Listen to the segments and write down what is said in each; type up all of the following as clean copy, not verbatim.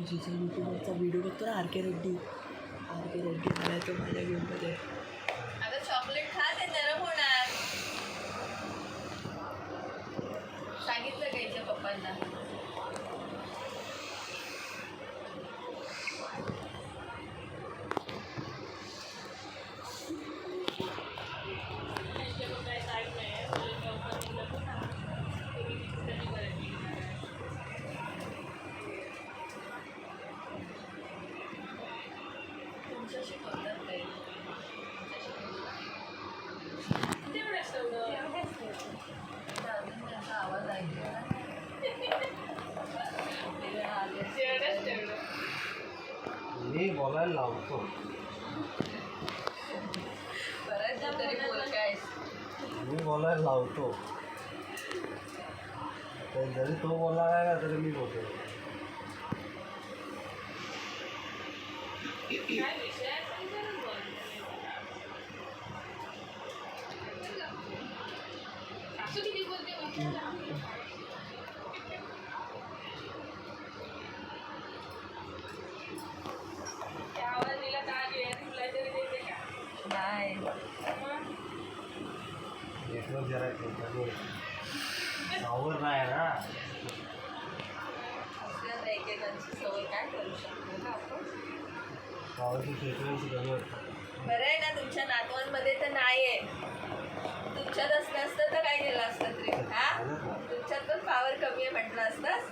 जिचा यूट्यूबवरचा व्हिडिओ बघतो ना आर के रेड्डी मला तो माझ्या गेममध्ये. अगं चॉकलेट खा, ते नरम होणार. सांगितलं का हिच्या पप्पांना? तुमच्याशी बोलतात काही अजून त्यांचा आवाज ऐकला मी बोलायला लावतो. बरंच तरी बोल काय. मी बोलायला लावतो. तर जरी तो बोलला नाही ना तरी मी बोलतो. नाही नेटवर्क जरा सावर नाही ना. आपल्याला एकेकांची सवय काय करू शकतो ना आपण. सावरची फ्रिक्वेन्सी कमी असतात. बरं आहे ना, तुमच्या नातवांमध्ये तर नाही आहे. तुमच्यात असलं असतं तर काय केलं असतं तरी. हा, तुमच्यात पण पॉवर कमी आहे म्हटलं असतास.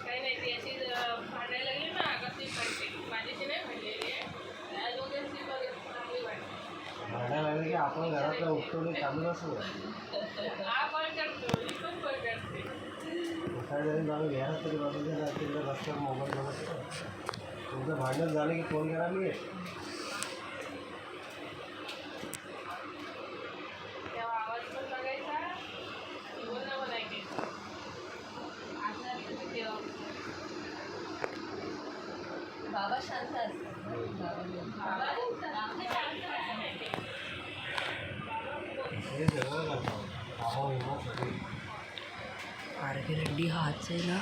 काही नाही, ती अशी भांडायला लागली ना कसली पडते. माझ्याशी नाही म्हणलेली आहे, दोघांची चांगली वाटते. भांडायला लागलं की आपण घरातला उठतो नाही चालू असतो. हा पण करतो, ही पण करते. काय जरी जाऊन घ्यायला तरी बाजूच्या रात्रीला रस्त्यावर मोबाईल बघत. तुमचं भांडण झालं की फोन करा मी तेव्हा आवाज पण बघायचा, बोलणं पण ऐकायचं. आता तेव्हा बाबा शांत असतात. हे सगळं करतो. कामं विमा सगळी आर के रेड्डी हाच आहे ना.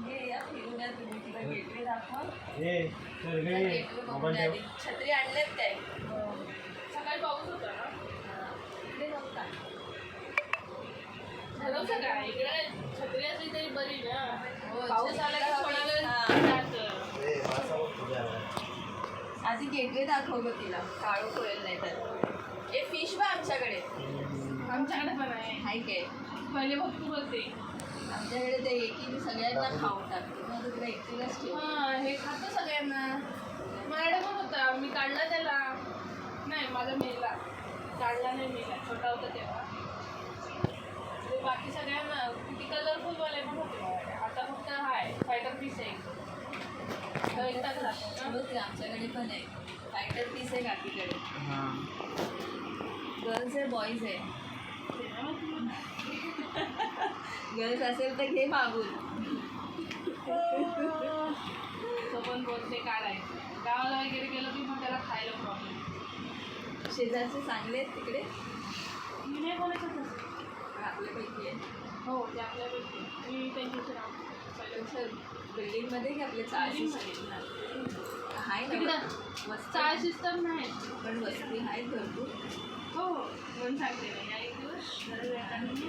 हे या फिरून या तुम्ही तिला गेटवे दाखवा. हे तर हे गेटवे बघून मोबाईल ठेव. आली. छत्री आणलेत काय? सकाळी पाऊस होता ना, इकडे नव्हता. ठरवतं का इकडे छत्री असली तरी बरी ना. हो, पाऊस आला की छत्री सोडायला हा. जातं. हे माझा तुझ्या आधी गेटवे दाखव गं तिला, काळू पडेल नाही तर. हे फिश बा आमच्याकडे आमच्याकडे पण आहे. हाय काय. पहिले बघ तू बोलते. आमच्याकडे ते एकीने सगळ्यांना खाऊन टाकतो. मग तुला एकटीलाच ठेव. हा, हे खातं सगळ्यांना. माझ्याकडे पण होता, मी काढला त्याला. नाही, माझा मेला. काढला नाही, मेला. छोटा होता तेव्हा. ते बाकी सगळ्यांना किती कलरफुलवाले पण होते माझ्याकडे. आता फक्त हाय फायटर पीस आहे. तो एकटाच राहतो ना. होते आमच्याकडे पण आहे. फायटर पीस आहे काकीकडे. हां गर्ल्स आहे बॉईज आहे. गर्ल्स असेल तर घे मागून. तो पण बोलते काढायचं. गावाला वगैरे गेलो की मग त्याला खायला प्रॉब्लेम. शेजारचे चांगले आहेत तिकडे. मी नाही बोलायचं तसं. पण आपल्यापैकी आहे. हो, ते आपल्यापैकी. मी त्यांच्याशी राहतो. बिल्डिंगमध्ये की आपल्या चाळीस आहे तिकडं ना वस्ती. चाळ सिस्टम नाही. पण वस्ती आहेत भरपूर. हो, म्हणून सांगते ना, या एक दिवस जरा वेळाने.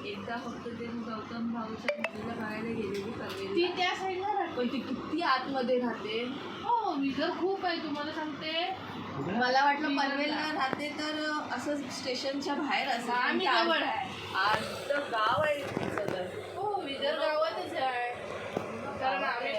एकदा फक्त ते मी गौतम भाऊच्या मुलीला बघायला गेलेली ती पनवेलला. त्या साईडला राहते. पण ती किती आतमध्ये राहते. हो, विगर खूप आहे तुम्हाला सांगते. मला वाटलं पनवेलला राहते तर असं स्टेशनच्या बाहेर असं. आम्ही जवळ आहे. आज तर गाव आहे तिचं तर. हो, विगर गावातच आहे. कारण आम्ही